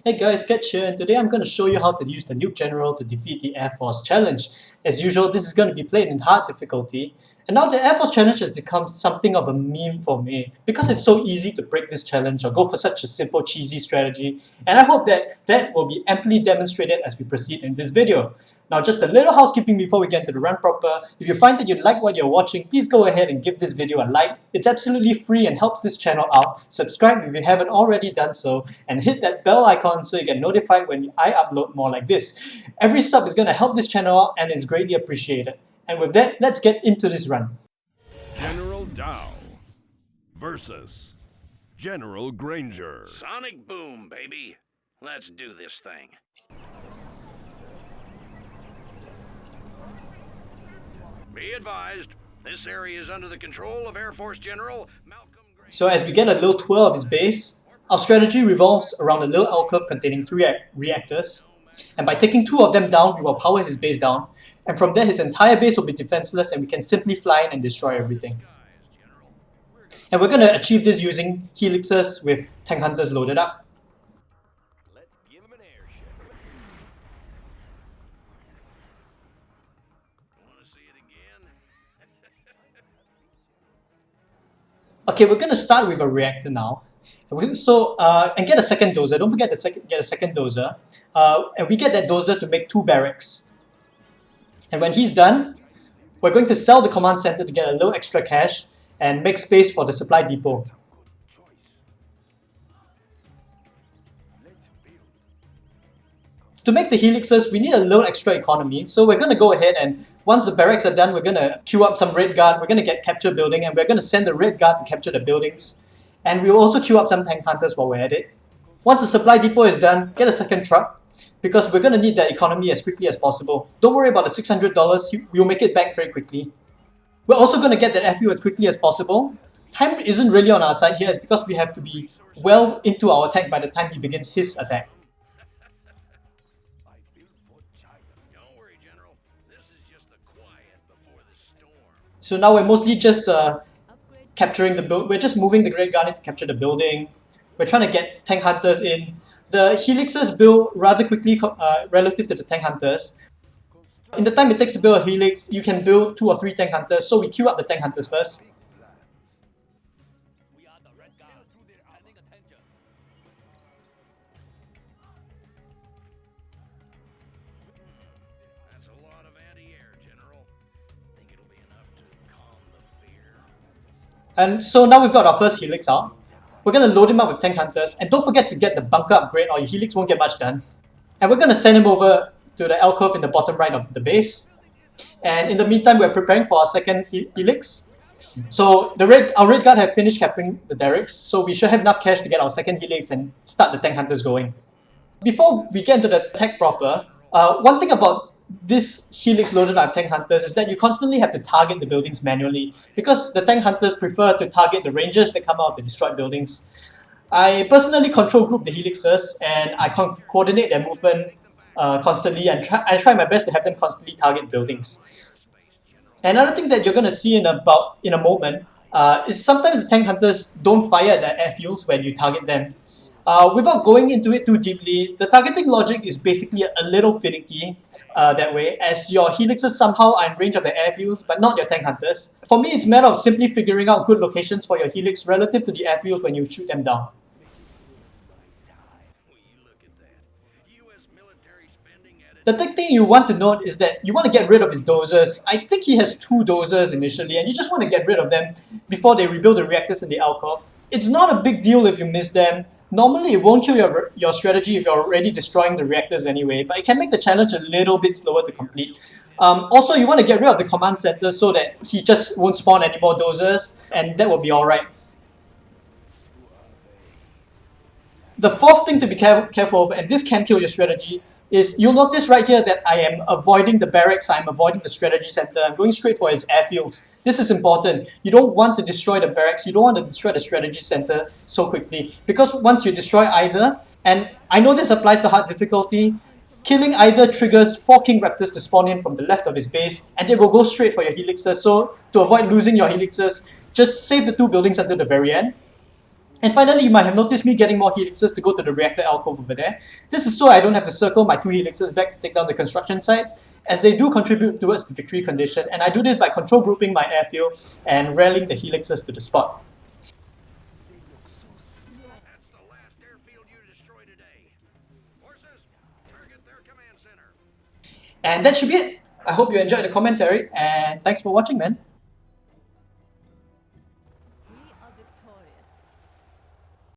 Hey guys, Sketch here, and today I'm going to show you how to use the Nuke General to defeat the Airforce Challenge. As usual, this is going to be played in hard difficulty, and now the Airforce Challenge has become something of a meme for me, because it's so easy to break this challenge or go for such a simple cheesy strategy, and I hope that will be amply demonstrated as we proceed in this video. Now just a little housekeeping before we get into the run proper. If you find that you like what you're watching, please go ahead and give this video a like. It's absolutely free and helps this channel out. Subscribe if you haven't already done so, and hit that bell icon so you get notified when I upload more like this. Every sub is going to help this channel out and is greatly appreciated. And with that, let's get into this run. General Dow versus General Granger. Sonic boom, baby. Let's do this thing. Be advised, this area is under the control of Airforce General Malcolm Granger. So as we get a little tour of his base, our strategy revolves around a little alcove containing 3 reactors. And by taking 2 of them down, we will power his base down. And from there, his entire base will be defenseless and we can simply fly in and destroy everything. And we're going to achieve this using helixes with tank hunters loaded up. Let's give him an airship. Want to see it again? Okay, we're going to start with a reactor now. And get a second dozer. Don't forget to get a second dozer. And we get that dozer to make 2 barracks. And when he's done, we're going to sell the command center to get a little extra cash and make space for the supply depot. To make the helixes, we need a little extra economy, so we're going to go ahead and once the barracks are done, we're going to queue up some red guard, we're going to get capture building, and we're going to send the red guard to capture the buildings. And we'll also queue up some tank hunters while we're at it. Once the supply depot is done, get a second truck, because we're going to need that economy as quickly as possible. Don't worry about the $600, we'll make it back very quickly. We're also going to get that airfield as quickly as possible. Time isn't really on our side here, it's because we have to be well into our attack by the time he begins his attack. Don't worry, General. This is just the quiet before the storm. So now we're mostly just capturing the build. We're just moving the Great Guardian to capture the building. We're trying to get tank hunters in. The helixes build rather quickly relative to the tank hunters. In the time it takes to build a helix, you can build 2 or 3 tank hunters, so we queue up the tank hunters first. That's a lot of anti-air, General. Think it'll be enough to calm the fear. And so now we've got our first helix out. We're going to load him up with tank hunters, and don't forget to get the bunker upgrade or your helix won't get much done. And we're going to send him over to the alcove in the bottom right of the base. And in the meantime, we're preparing for our second helix. So our red guard have finished capturing the derricks, so we should have enough cash to get our second helix and start the tank hunters going. Before we get into the attack proper, one thing about this helix loaded up tank hunters is that you constantly have to target the buildings manually, because the tank hunters prefer to target the rangers that come out of the destroyed buildings. I personally control group the helixes and I coordinate their movement constantly, and I try my best to have them constantly target buildings. Another thing that you're going to see in a moment is sometimes the tank hunters don't fire at the airfields when you target them. Without going into it too deeply, the targeting logic is basically a little finicky that way, as your helixes somehow are in range of the airfields, but not your tank hunters. For me, it's a matter of simply figuring out good locations for your helix relative to the airfields when you shoot them down. The third thing you want to note is that you want to get rid of his dozers. I think he has 2 dozers initially, and you just want to get rid of them before they rebuild the reactors in the alcove. It's not a big deal if you miss them. Normally, it won't kill your strategy if you're already destroying the reactors anyway, but it can make the challenge a little bit slower to complete. Also, you want to get rid of the command center so that he just won't spawn any more dozers, and that will be alright. The fourth thing to be careful of, and this can kill your strategy, is you'll notice right here that I am avoiding the barracks, I'm avoiding the strategy center, I'm going straight for his airfields. This is important. You don't want to destroy the barracks, you don't want to destroy the strategy center so quickly. Because once you destroy either, and I know this applies to hard difficulty, killing either triggers 4 King Raptors to spawn in from the left of his base, and they will go straight for your helixes. So to avoid losing your helixes, just save the 2 buildings until the very end. And finally, you might have noticed me getting more helixes to go to the reactor alcove over there. This is so I don't have to circle my 2 helixes back to take down the construction sites, as they do contribute towards the victory condition, and I do this by control grouping my airfield and rallying the helixes to the spot. That's the last airfield you destroy today. Forces, target their command center. And that should be it. I hope you enjoyed the commentary, and thanks for watching, man.